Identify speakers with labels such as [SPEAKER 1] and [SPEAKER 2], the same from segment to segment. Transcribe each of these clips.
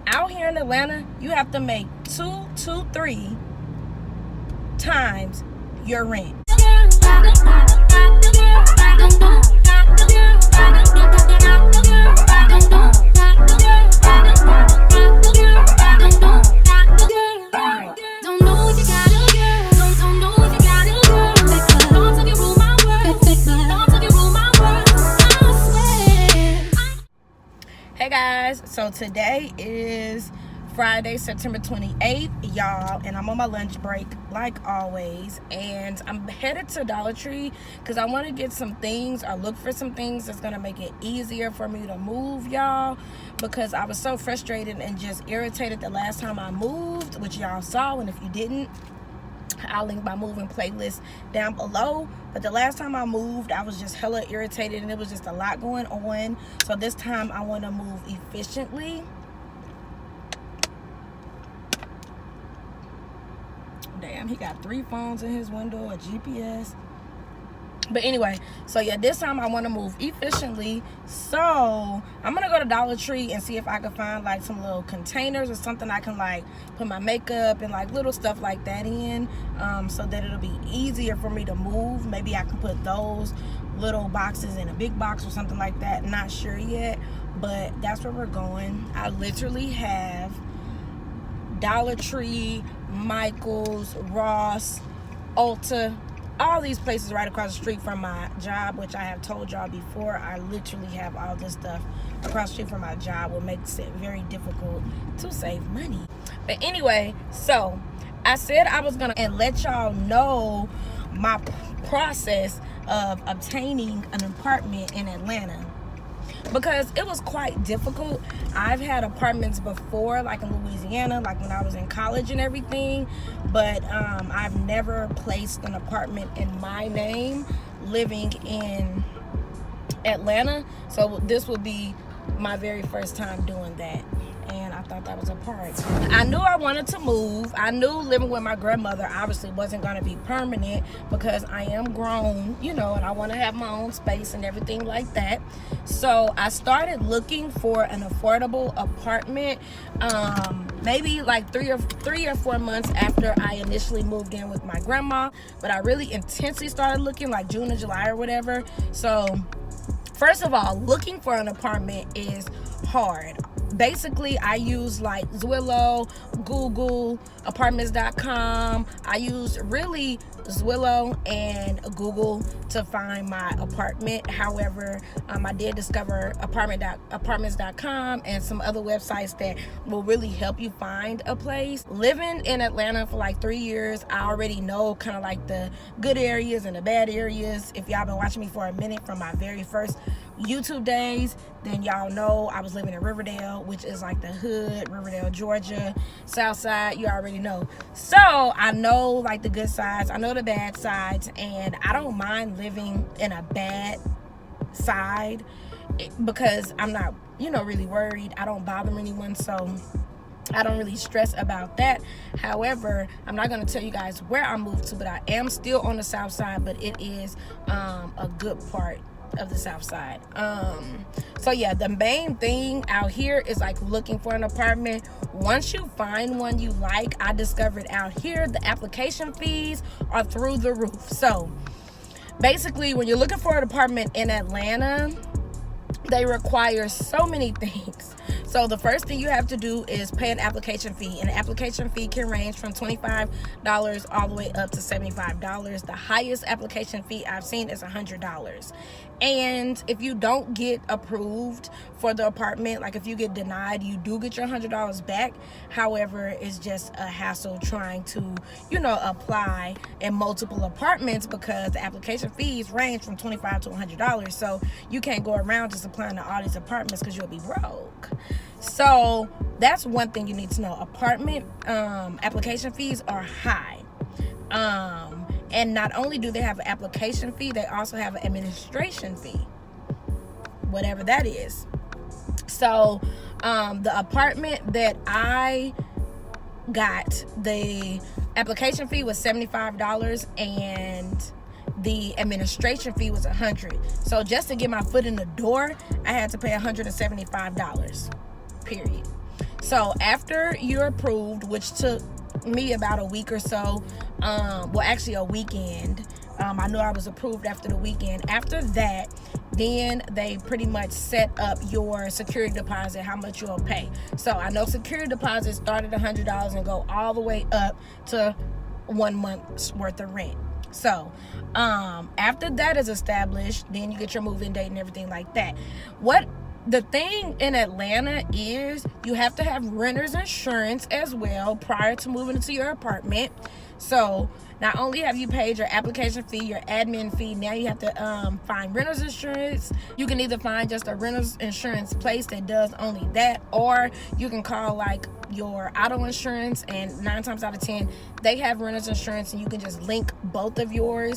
[SPEAKER 1] Out here in Atlanta, you have to make 2 to 3 times your rent. Hey guys, so today is Friday, September 28th, y'all, and I'm on my lunch break like always, and I'm headed to Dollar Tree because I want to get some things or look for some things that's going to make it easier for me to move, y'all, because I was so frustrated and just irritated the last time I moved, which y'all saw, and if you didn't, I'll link my moving playlist down below. But the last time I moved, I was just hella irritated and it was just a lot going on. So this time I want to move efficiently. Damn, he got 3 phones in his window, a GPS. But anyway, so yeah, this time I want to move efficiently. So I'm gonna go to Dollar Tree and see if I can find like some little containers or something I can like put my makeup and like little stuff like that in, so that it'll be easier for me to move. Maybe I can put those little boxes in a big box or something like that. Not sure yet, but that's where we're going. I literally have Dollar Tree, Michael's, Ross, Ulta, all these places right across the street from my job, which I have told y'all before. I literally have all this stuff across the street from my job, which makes it very difficult to save money. But anyway, so I said I was gonna let y'all know my process of obtaining an apartment in Atlanta, because it was quite difficult. I've had apartments before, like in Louisiana, like when I was in college and everything, but I've never placed an apartment in my name living in Atlanta. So this will be my very first time doing that, and I thought that was a part. I knew I wanted to move. I knew living with my grandmother obviously wasn't going to be permanent because I am grown, you know, and I want to have my own space and everything like that. So I started looking for an affordable apartment, maybe like 3 or 4 months after I initially moved in with my grandma. But I really intensely started looking like June or July or whatever. So first of all, looking for an apartment is hard. Basically, I use like Zillow, Google, apartments.com. I use really Zillow and Google to find my apartment. However, I did discover apartments.com and some other websites that will really help you find a place. Living in Atlanta for like 3 years, I already know kind of like the good areas and the bad areas. If y'all been watching me for a minute from my very first YouTube days, then y'all know I was living in Riverdale, which is like the hood, Riverdale, Georgia, South Side. You already know. So I know like the good sides, I know the bad sides, and I don't mind living in a bad side because I'm not, you know, really worried. I don't bother anyone, so I don't really stress about that. However, I'm not going to tell you guys where I moved to, but I am still on the South Side, but it is a good part of the South Side. So yeah, the main thing out here is like looking for an apartment. Once you find one you like, I discovered out here the application fees are through the roof. So basically, when you're looking for an apartment in Atlanta, they require so many things. So the first thing you have to do is pay an application fee, and the application fee can range from $25 all the way up to $75. The highest application fee I've seen is $100. And if you don't get approved for the apartment, like if you get denied, you do get your $100 back. However, it's just a hassle trying to, you know, apply in multiple apartments because the application fees range from $25 to $100. So you can't go around just applying to all these apartments because you'll be broke. So that's one thing you need to know. Apartment application fees are high. And not only do they have an application fee, they also have an administration fee, whatever that is. So the apartment that I got, the application fee was $75 and the administration fee was $100. So just to get my foot in the door, I had to pay $175, period. So after you're approved, which took me about a week or so, well, actually a weekend. I know I was approved after the weekend. After that, then they pretty much set up your security deposit, how much you'll pay. So I know security deposits start at $100 and go all the way up to 1 month's worth of rent. So after that is established, then you get your move-in date and everything like that. What the thing in Atlanta is, you have to have renter's insurance as well prior to moving into your apartment. So not only have you paid your application fee, your admin fee, now you have to find renter's insurance. You can either find just a renter's insurance place that does only that, or you can call like your auto insurance, and 9 times out of 10 they have renter's insurance, and you can just link both of your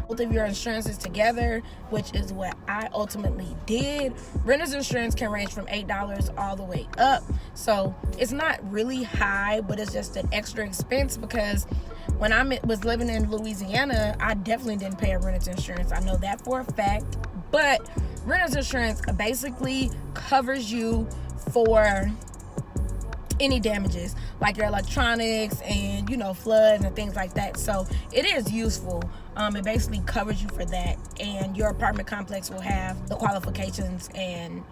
[SPEAKER 1] insurances together, which is what I ultimately did. Renter's insurance can range from $8 all the way up, so it's not really high, but it's just an extra expense because when I was living in Louisiana, I definitely didn't pay a renter's insurance. I know that for a fact. But renter's insurance basically covers you for any damages, like your electronics and, you know, floods and things like that. So it is useful. It basically covers you for that. And your apartment complex will have the qualifications and,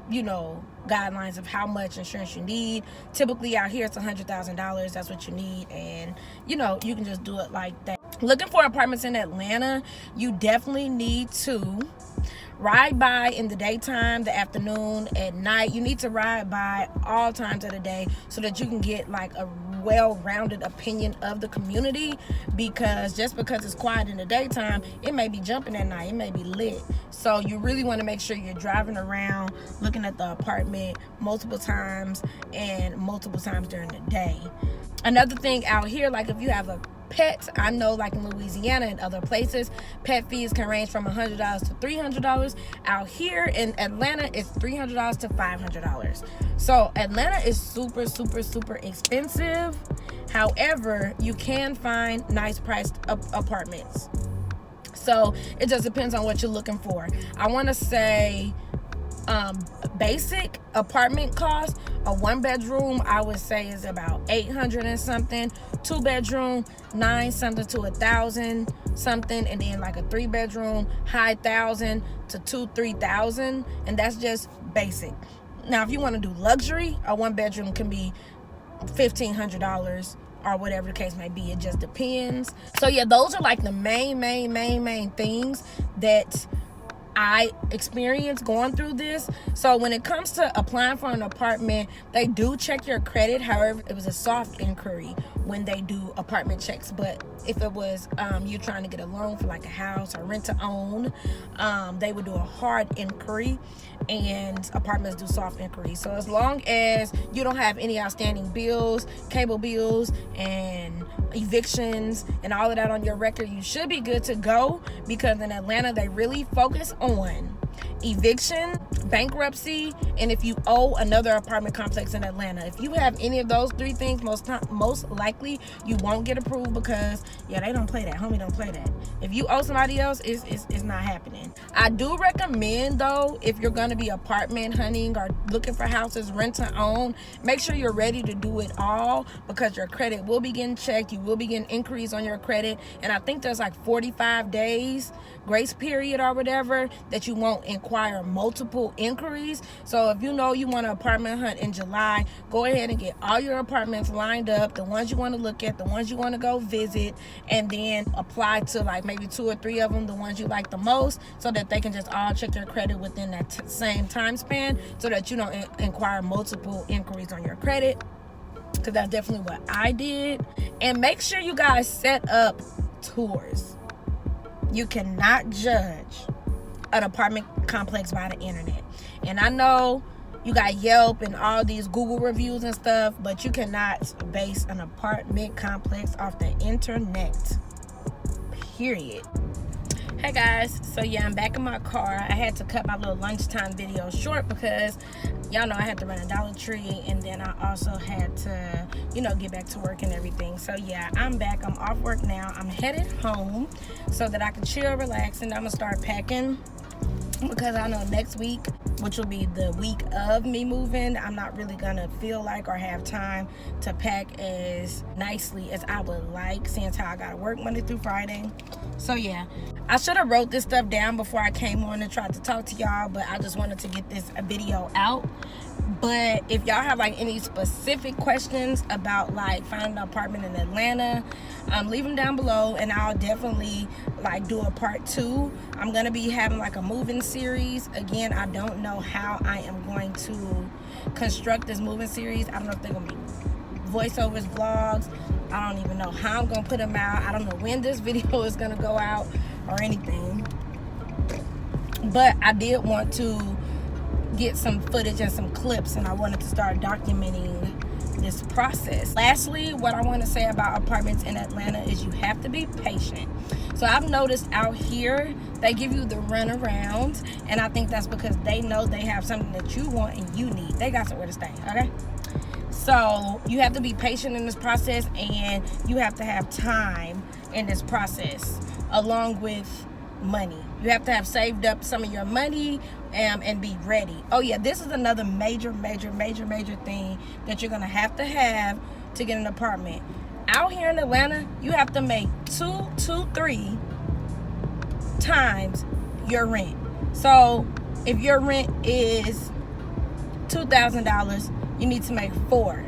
[SPEAKER 1] you know, guidelines of how much insurance you need. Typically out here it's $100,000. That's what you need, and you know, you can just do it like that. Looking for apartments in Atlanta, you definitely need to ride by in the daytime, the afternoon, at night. You need to ride by all times of the day so that you can get like a well-rounded opinion of the community, because just because it's quiet in the daytime, it may be jumping at night, it may be lit. So you really want to make sure you're driving around looking at the apartment multiple times and multiple times during the day. Another thing out here, like if you have a pet, I know like in Louisiana and other places, pet fees can range from $100 to $300. Out here in Atlanta, it's $300 to $500. So Atlanta is super, super, super expensive. However, you can find nice priced apartments. So it just depends on what you're looking for. I want to say basic apartment cost, a 1-bedroom I would say is about $800 and something, 2-bedroom $900 something to $1,000 something, and then like a 3-bedroom high $1,000 to $2,000-$3,000, and that's just basic. Now if you want to do luxury, a 1-bedroom can be $1,500 or whatever the case may be. It just depends. So yeah, those are like the main things that I experienced going through this. So when it comes to applying for an apartment, they do check your credit. However, it was a soft inquiry when they do apartment checks. But if it was you trying to get a loan for like a house or rent to own, they would do a hard inquiry, and apartments do soft inquiry. So as long as you don't have any outstanding bills, cable bills, and evictions and all of that on your record, you should be good to go, because in Atlanta they really focus on eviction, bankruptcy, and if you owe another apartment complex in Atlanta. If you have any of those 3 things, most likely you won't get approved, because they don't play that. Homie don't play that. If you owe somebody else, it's not happening. I do recommend though, if you're gonna be apartment hunting or looking for houses rent to own, make sure you're ready to do it all, because your credit will be getting checked. You will be getting inquiries on your credit, and I think there's like 45 days grace period or whatever that you won't inquire multiple inquiries. So if you know you want an apartment hunt in July, go ahead and get all your apartments lined up, the ones you want to look at, the ones you want to go visit, and then apply to like maybe 2 or 3 of them, the ones you like the most, so that they can just all check your credit within that same time span, so that you don't inquire multiple inquiries on your credit, because that's definitely what I did. And make sure you guys set up tours. You cannot judge an apartment complex by the internet. And I know you got Yelp and all these Google reviews and stuff, but you cannot base an apartment complex off the internet, period. Hey guys, so yeah, I'm back in my car. I had to cut my little lunchtime video short because y'all know I had to run a Dollar Tree, and then I also had to, get back to work and everything. So yeah, I'm back. I'm off work now. I'm headed home so that I can chill, relax, and I'm gonna start packing, because I know next week, which will be the week of me moving, I'm not really gonna feel like or have time to pack as nicely as I would like, since how I gotta work Monday through Friday. So yeah, I should have wrote this stuff down before I came on and tried to talk to y'all, but I just wanted to get this video out. But if y'all have like any specific questions about like finding an apartment in Atlanta, leave them down below, and I'll definitely like do a part 2. I'm gonna be having like a moving series. Again, I don't know how I am going to construct this moving series. I don't know if they're gonna be voiceovers, vlogs. I don't even know how I'm gonna put them out. I don't know when this video is gonna go out or anything, but I did want to get some footage and some clips, and I wanted to start documenting this process. Lastly, what I want to say about apartments in Atlanta is you have to be patient. So I've noticed out here they give you the runaround, and I think that's because they know they have something that you want and you need. They got somewhere to stay, okay? So you have to be patient in this process, and you have to have time in this process, along with money. You have to have saved up some of your money and be ready. Oh yeah, this is another major thing that you're gonna have to get an apartment. Out here in Atlanta, you have to make 3 times your rent. So if your rent is $2,000, you need to make 4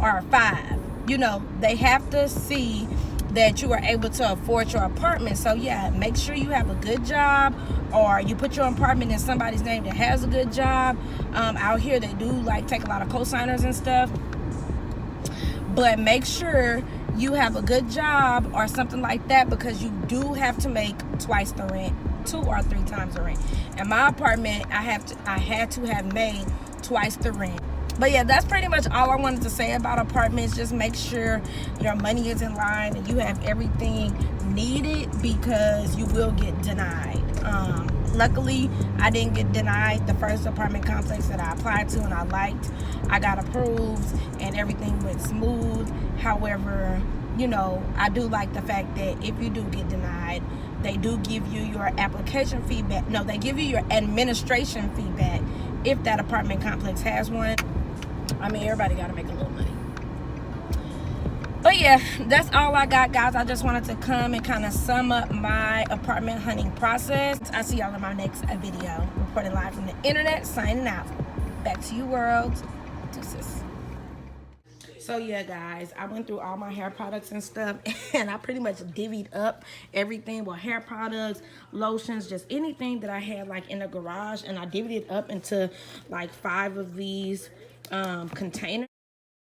[SPEAKER 1] or 5. You know, they have to see that you are able to afford your apartment. So yeah, make sure you have a good job, or you put your apartment in somebody's name that has a good job. Out here they do like take a lot of co-signers and stuff, but make sure you have a good job or something like that, because you do have to make twice the rent, 2 or 3 times the rent. In my apartment, I had to have made twice the rent. But yeah, that's pretty much all I wanted to say about apartments. Just make sure your money is in line and you have everything needed, because you will get denied. Luckily, I didn't get denied the first apartment complex that I applied to and I liked. I got approved and everything went smooth. However, you know, I do like the fact that if you do get denied, they do give you your application feedback. No, they give you your administration feedback if that apartment complex has one. I mean, everybody got to make a little money. But yeah, that's all I got, guys. I just wanted to come and kind of sum up my apartment hunting process. I'll see y'all in my next video. Reporting live from the internet, signing out. Back to you, world. Deuces. So yeah, guys, I went through all my hair products and stuff, and I pretty much divvied up everything. Well, hair products, lotions, just anything that I had like in the garage, and I divvied it up into like 5 of these containers.